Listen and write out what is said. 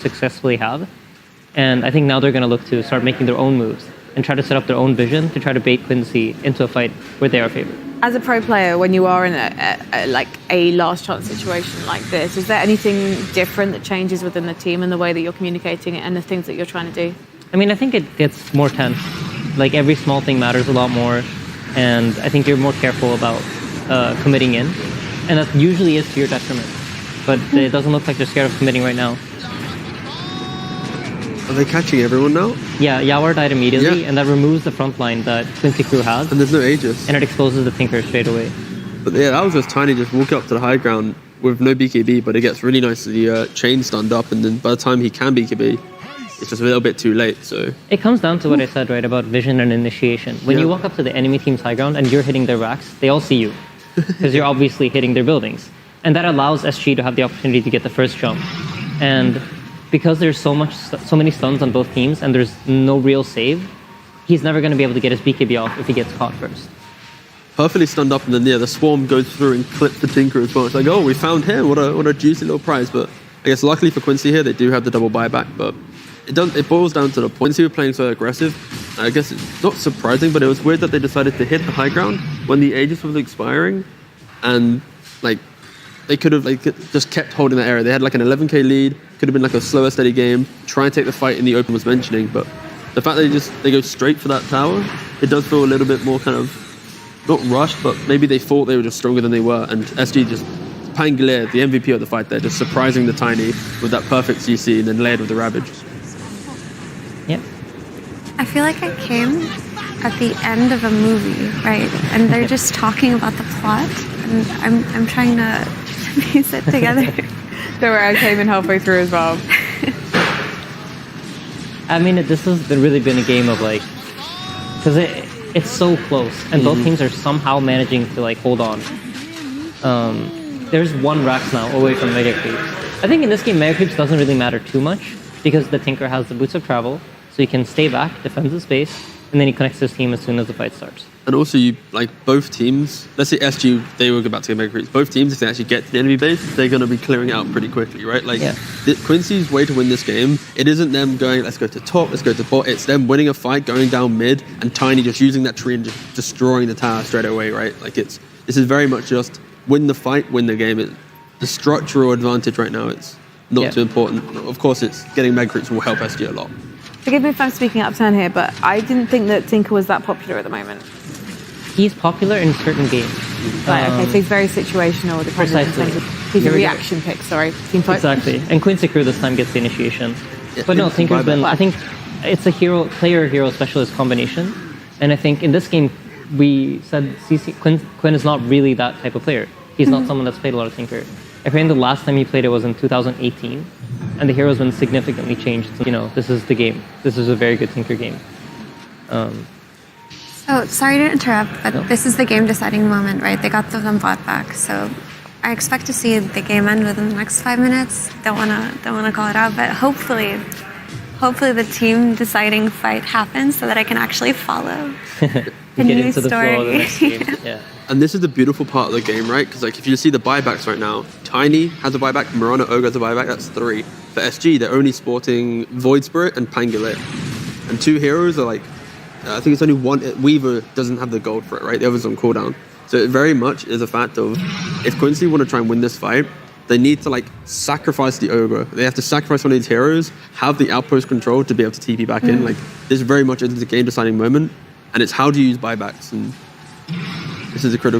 successfully have. And I think now they're going to look to start making their own moves and try to set up their own vision to try to bait Quincy into a fight where they are favored. As a pro player, when you are in a last chance situation like this, is there anything different that changes within the team and the way that you're communicating it and the things that you're trying to do? I mean, I think it gets more tense. Like every small thing matters a lot more, and I think you're more careful about committing in, and that usually is to your detriment. But it doesn't look like they're scared of committing right now. Are they catching everyone now? Yeah, Yawar died immediately, and that removes the front line that Quincy Crew has. And there's no Aegis. And it exposes the Tinker straight away. But yeah, that was just Tiny just walking up to the high ground with no BKB, but it gets really nicely chain stunned up, and then by the time he can BKB, it's just a little bit too late, so... It comes down to what I said, right, about vision and initiation. When you walk up to the enemy team's high ground and you're hitting their racks, they all see you, because you're obviously hitting their buildings. And that allows SG to have the opportunity to get the first jump. And because there's so many stuns on both teams and there's no real save, he's never going to be able to get his BKB off if he gets caught first. Perfectly stunned up, and then the swarm goes through and clips the Tinker as well. It's like, oh, we found him. What a juicy little prize. But I guess luckily for Quincy here, they do have the double buyback. But it boils down to the points he was playing so aggressive. I guess it's not surprising, but it was weird that they decided to hit the high ground when the Aegis was expiring, and they could have just kept holding that area. They had like an 11k lead. Could have been like a slower, steady game. Try and take the fight in the open was mentioning, but the fact that they go straight for that tower, it does feel a little bit more kind of not rushed, but maybe they thought they were just stronger than they were. And SG just Pangolier, the MVP of the fight there, just surprising the Tiny with that perfect CC and then layered with the Ravage. Yeah. I feel like I came at the end of a movie, right? And they're just talking about the plot, and I'm trying to piece it together. Don't worry, I came in halfway through as well. I mean, this has really been a game of because it's so close, and both teams are somehow managing to hold on. There's one Rax now away from Mega Creeps. I think in this game, Mega Creeps doesn't really matter too much because the Tinker has the Boots of Travel, so he can stay back, defend the space, and then he connects his team as soon as the fight starts. And also, both teams, let's say SG, they were about to get Mega Creeps. Both teams, if they actually get to the enemy base, they're going to be clearing out pretty quickly, right? Quincy's way to win this game, it isn't them going, let's go to top, let's go to bot. It's them winning a fight, going down mid, and Tiny just using that tree and just destroying the tower straight away, right? This is very much just win the fight, win the game. The structural advantage right now is not too important. Of course, it's getting Mega Creeps will help SG a lot. Forgive me if I'm speaking out of turn here, but I didn't think that Tinker was that popular at the moment. He's popular in certain games. Right, okay, so he's very situational. Precisely. He's a reaction pick, sorry. Team fight. Exactly. And Quincy Crew this time gets the initiation. But no, Tinker's been, I think it's a player-hero specialist combination. And I think in this game, we said Quinn is not really that type of player. He's not someone that's played a lot of Tinker. I think the last time he played it was in 2018. And the hero's been significantly changed. This is the game. This is a very good Tinker game. So, sorry to interrupt, but this is the game-deciding moment, right? They got the bot back, so I expect to see the game end within the next 5 minutes. Don't wanna call it out, but hopefully the team-deciding fight happens so that I can actually follow the new story. Yeah. And this is the beautiful part of the game, right? Because if you see the buybacks right now, Tiny has a buyback, Mirana Ogre has a buyback, that's 3. For SG, they're only sporting Void Spirit and Pangolier. And 2 heroes are I think it's only one. Weaver doesn't have the gold for it, right? The other's on cooldown. So it very much is a fact of if Quincy want to try and win this fight, they need to sacrifice the Ogre. They have to sacrifice one of these heroes, have the outpost control to be able to TP back in. This very much is the game deciding moment, and it's how do you use buybacks, and this is a critical